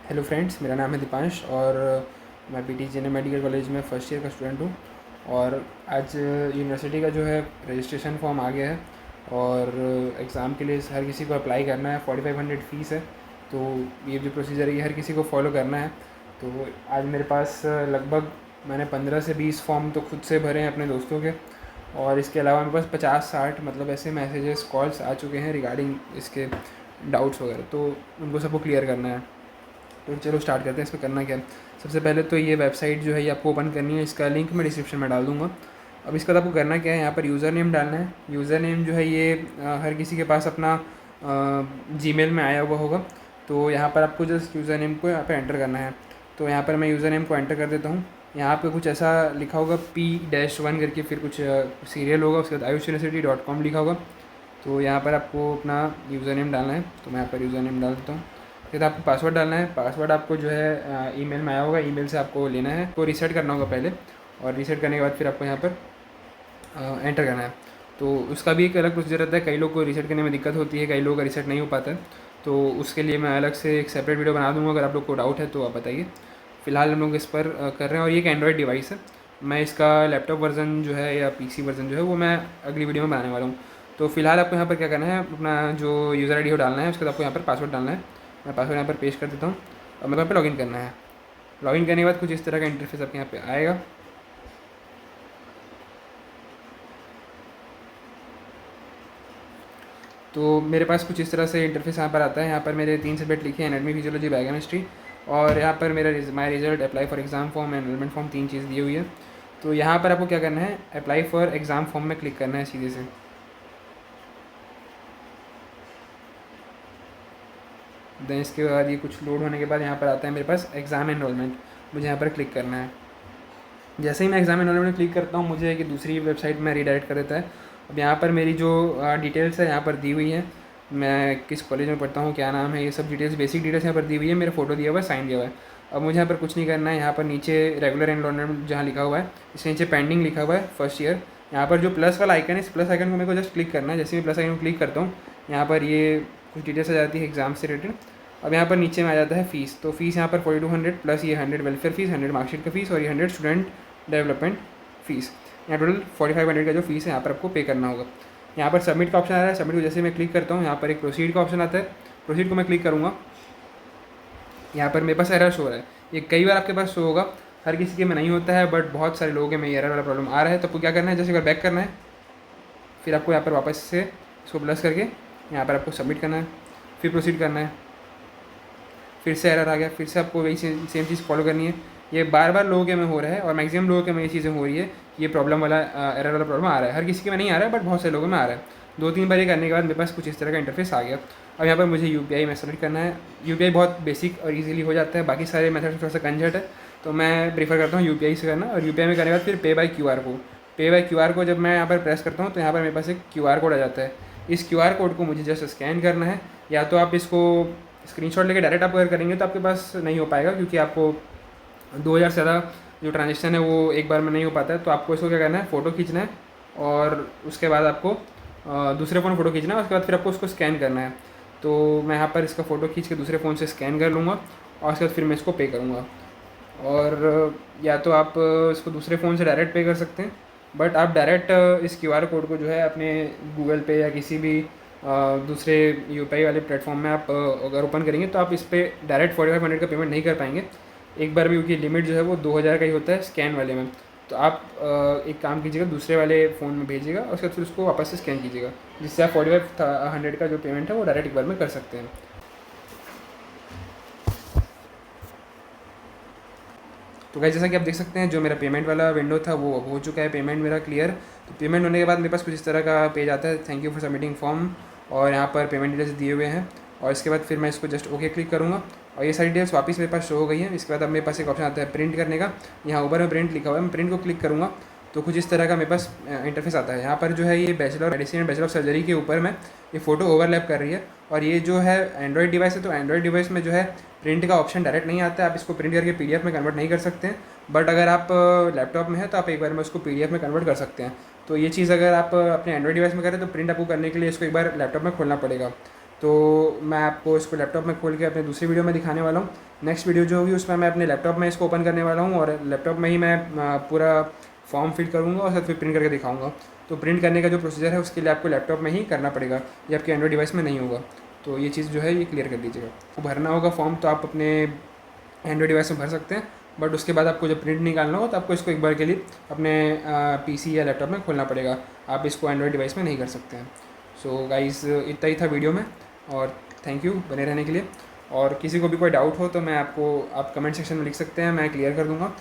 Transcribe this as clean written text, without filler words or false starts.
Hello friends, मेरा नाम है दीपांश और मैं पीटीजीएनएम मेडिकल कॉलेज में फ़र्स्ट ईयर का स्टूडेंट हूँ। और आज यूनिवर्सिटी का जो है रजिस्ट्रेशन फॉर्म आ गया है और एग्ज़ाम के लिए हर किसी को अप्लाई करना है। 4500 फ़ीस है, तो ये जो प्रोसीजर है ये हर किसी को फॉलो करना है। तो आज मेरे पास लगभग मैंने 15 से 20 फॉर्म तो खुद से भरे हैं अपने दोस्तों के, और इसके अलावा मेरे पास 50-60 मतलब ऐसे मैसेजेस कॉल्स आ चुके हैं रिगार्डिंग इसके डाउट्स वगैरह, तो उनको सबको क्लियर करना है। तो चलो स्टार्ट करते हैं। इस पर करना क्या है। सबसे पहले तो ये वेबसाइट जो है ये आपको ओपन करनी है, इसका लिंक मैं डिस्क्रिप्शन में डाल दूँगा। अब इसका तो आपको करना क्या है, यहाँ पर यूज़र नेम डालना है। यूज़र नेम जो है ये हर किसी के पास अपना जीमेल में आया हुआ होगा, तो यहाँ पर आपको जस्ट यूज़र नेम को यहाँ पर एंटर करना है। तो यहाँ पर मैं यूज़र नेम को एंटर कर देता हूँ। यहाँ पे कुछ ऐसा लिखा होगा P-1 करके, फिर कुछ सीरियल होगा, उसके बाद ayushuniversity.com लिखा होगा। तो यहाँ पर आपको अपना यूज़र नेम डालना है, तो मैं यहाँ पर यूज़र नेम डाल देता हूँ। फिर आपको पासवर्ड डालना है। पासवर्ड आपको जो है ईमेल में आया होगा, ईमेल से आपको लेना है, तो रीसेट करना होगा पहले, और रीसेट करने के बाद फिर आपको यहाँ पर एंटर करना है। तो उसका भी एक अलग प्रोसीजर रहता है। कई लोग को रीसेट करने में दिक्कत होती है, कई लोगों का रीसेट नहीं हो पाता है, तो उसके लिए मैं अलग से एक सेपरेट वीडियो बना दूँगा। अगर आप लोग को डाउट है तो आप बताइए। फ़िलहाल हम लोग इस पर कर रहे हैं, और ये एक एंड्रॉयड डिवाइस है। मैं इसका लैपटॉप वर्जन जो है या पीसी वर्जन जो है वो मैं अगली वीडियो में बनाने वाला हूँ। तो फ़िलहाल आपको यहाँ पर क्या करना है, अपना जो यूज़र आईडी हो डालना है, उसके बाद आपको यहाँ पर पासवर्ड डालना है। मैं पासवर्ड यहाँ पर पेस्ट कर देता हूँ और मेरे यहाँ पर लॉगिन करना है। लॉगिन करने के बाद कुछ इस तरह का इंटरफेस आपके यहाँ पे आएगा। तो मेरे पास कुछ इस तरह से इंटरफेस यहाँ पर आता है। यहाँ पर मेरे 3 सब्जेक्ट लिखे हैं, एनाटॉमी, फिजियोलॉजी, बायोकेमिस्ट्री, और यहाँ पर मेरा माई result, apply for exam form, enrolment form, 3 चीज़ दी हुई है। तो यहाँ पर आपको क्या करना है, अप्लाई फॉर एग्ज़ाम फॉर्म में क्लिक करना है सीधे से। देन इसके बाद ये कुछ लोड होने के बाद यहाँ पर आता है मेरे पास एग्ज़ाम एनरोलमेंट, मुझे यहाँ पर क्लिक करना है। जैसे ही मैं एग्ज़ाम एनरोलमेंट में क्लिक करता हूँ, मुझे एक दूसरी वेबसाइट में रीडायरेक्ट कर देता है। अब यहाँ पर मेरी जो डिटेल्स है यहाँ पर दी हुई है, मैं किस कॉलेज में पढ़ता हूँ, क्या नाम है, ये सब डिटेल्स, बेसिक डिटेल्स यहाँ पर दी हुई है। मेरा फोटो दिया हुआ है, साइन दिया हुआ है। अब मुझे यहाँ पर कुछ नहीं करना है। यहाँ पर नीचे रेगुलर एनरोलमेंट जहाँ लिखा हुआ है, इसके नीचे पेंडिंग लिखा हुआ है फर्स्ट ईयर। यहाँ पर जो प्लस वाला आइकन है, इस प्लस आइकन को मेरे को जस्ट क्लिक करना है। जैसे मैं प्लस आइकन को क्लिक करता हूँ, यहाँ पर ये कुछ डिटेल्स आ जाती है एग्ज़ाम से रिलेटेड। अब यहाँ पर नीचे में आ जाता है फ़ीस। तो फ़ीस यहाँ पर 4200 प्लस ये 100 वेलफेयर फ़ीस, 100 मार्कशीट का फ़ीस, और ये 100 स्टूडेंट डेवलपमेंट फ़ीस। यहाँ टोटल 4500 का जो फ़ीस है यहाँ पर आपको पे करना होगा। यहाँ पर सबमिट का ऑप्शन आ रहा है। सबमिट को जैसे मैं क्लिक करता हूँ, यहाँ पर एक प्रोसीड का ऑप्शन आता है। प्रोसीड को मैं क्लिक करूँगा, यहाँ पर मेरे पास एरर शो हो रहा है। ये कई बार आपके पास शो होगा, हर किसी के में नहीं होता है, बट बहुत सारे लोगों के में एरर वाला प्रॉब्लम आ रहा है। तो आपको क्या करना है, जैसे अगर बैक करना है, फिर आपको यहाँ पर वापस से इसको प्लस करके यहाँ पर आपको सबमिट करना है, फिर प्रोसीड करना है। फिर से एरर आ गया, फिर से आपको वही सेम चीज़ फॉलो करनी है। ये बार बार लोगों के में हो रहा है, और मैक्सिमम लोगों के में ये चीज़ें हो रही है। ये प्रॉब्लम वाला एरर वाला प्रॉब्लम आ रहा है, हर किसी के में नहीं आ रहा है, बट बहुत सारे लोगों में आ रहा है। 2-3 बार ये करने के बाद मेरे पास कुछ इस तरह का इंटरफेस आ गया। अब यहाँ पर मुझे यूपीआई में सबमिट करना है। यूपीआई बहुत बेसिक और ईजिली हो जाता है, बाकी सारे मेथड से थोड़ा सा कंजट है, तो मैं प्रीफर करता हूँ यूपीआई से करना। और यूपीआई में करने के बाद फिर पे बाय क्यूआर कोड। पे बाय क्यूआर कोड जब मैं यहाँ पर प्रेस करता हूँ, तो यहाँ पर मेरे पास एक क्यूआर कोड आ जाता है। इस क्यूआर कोड को मुझे जस्ट स्कैन करना है, या तो आप इसको स्क्रीनशॉट लेके डायरेक्ट आप अगर करेंगे तो आपके पास नहीं हो पाएगा, क्योंकि आपको 2000 से ज़्यादा जो ट्रांजेक्शन है वो एक बार में नहीं हो पाता है। तो आपको इसको क्या करना है, फ़ोटो खींचना है, और उसके बाद आपको दूसरे फ़ोन फ़ोटो खींचना है, उसके बाद फिर आपको उसको स्कैन करना है। तो मैं यहाँ पर इसका फ़ोटो खींच के दूसरे फ़ोन से स्कैन कर लूँगा, और उसके बाद फिर मैं इसको पे करूँगा। और या तो आप इसको दूसरे फ़ोन से डायरेक्ट पे कर सकते हैं, बट आप डायरेक्ट इस क्यूआर कोड को जो है अपने गूगल पे या किसी भी दूसरे यूपीआई वाले प्लेटफॉर्म में आप अगर ओपन करेंगे, तो आप इस पर डायरेक्ट 4500 का पेमेंट नहीं कर पाएंगे एक बार भी, क्योंकि लिमिट जो है वो 2000 का ही होता है स्कैन वाले में। तो आप एक काम कीजिएगा, दूसरे वाले फ़ोन में भेजिएगा, और उसके बाद फिर उसको वापस से स्कैन कीजिएगा, जिससे आप 4500 का जो पेमेंट है वो डायरेक्ट एक बार में कर सकते हैं। तो गाइस, जैसा कि आप देख सकते हैं, जो मेरा पेमेंट वाला विंडो था वो हो चुका है, पेमेंट मेरा क्लियर। तो पेमेंट होने के बाद मेरे पास कुछ इस तरह का पेज आता है, thank you for submitting form, और यहाँ पर पेमेंट डिटेल्स दिए हुए हैं। और इसके बाद फिर मैं इसको जस्ट ओके क्लिक करूँगा, और ये सारी डिटेल्स वापस मेरे पास शो हो गई है। इसके बाद अब मेरे पास एक ऑप्शन आता है प्रिंट करने का, यहाँ ऊपर में प्रिंट लिखा हुआ है, मैं प्रिंट को क्लिक करूँगा तो कुछ इस तरह का मेरे पास इंटरफेस आता है। यहाँ पर जो है ये bachelor medicine and bachelor of surgery के ऊपर में ये फ़ोटो ओवरलैप कर रही है, और ये जो है एंड्रॉयड डिवाइस है, तो एंड्रॉयड डिवाइस में जो है प्रिंट का ऑप्शन डायरेक्ट नहीं आता है, आप इसको प्रिंट करके पीडीएफ में कन्वर्ट नहीं कर सकते हैं। बट अगर आप लैपटॉप में है तो आप एक बार में उसको पीडीएफ में कन्वर्ट कर सकते हैं। तो ये चीज़ अगर आप अपने एंड्रॉयड डिवाइस में करें तो प्रिंट आपको करने के लिए इसको एक बार लैपटॉप में खोलना पड़ेगा। तो मैं आपको इसको लैपटॉप में खोल के अपने दूसरी वीडियो में दिखाने वाला हूँ। नेक्स्ट वीडियो जो होगी उसमें मैं अपने लैपटॉप में इसको ओपन करने वाला हूँ और लैपटॉप में ही मैं पूरा फॉर्म फिल करूँगा और फिर प्रिंट करके दिखाऊँगा। तो प्रिंट करने का जो प्रोसीजर है उसके लिए आपको लैपटॉप में ही करना पड़ेगा, ये आपके एंड्रॉइड डिवाइस में नहीं होगा। तो ये चीज़ जो है ये क्लियर कर दीजिएगा। तो भरना होगा फॉर्म तो आप अपने एंड्रॉइड डिवाइस में भर सकते हैं, बट उसके बाद आपको जब प्रिंट निकालना हो तो आपको इसको एक बार के लिए अपने पीसी या लैपटॉप में खोलना पड़ेगा। आप इसको एंड्रॉइड डिवाइस में नहीं कर सकते हैं। सो गाइस इतना ही था वीडियो में, और थैंक यू बने रहने के लिए। और किसी को भी कोई डाउट हो तो मैं आप कमेंट सेक्शन में लिख सकते हैं, मैं क्लियर कर दूँगा।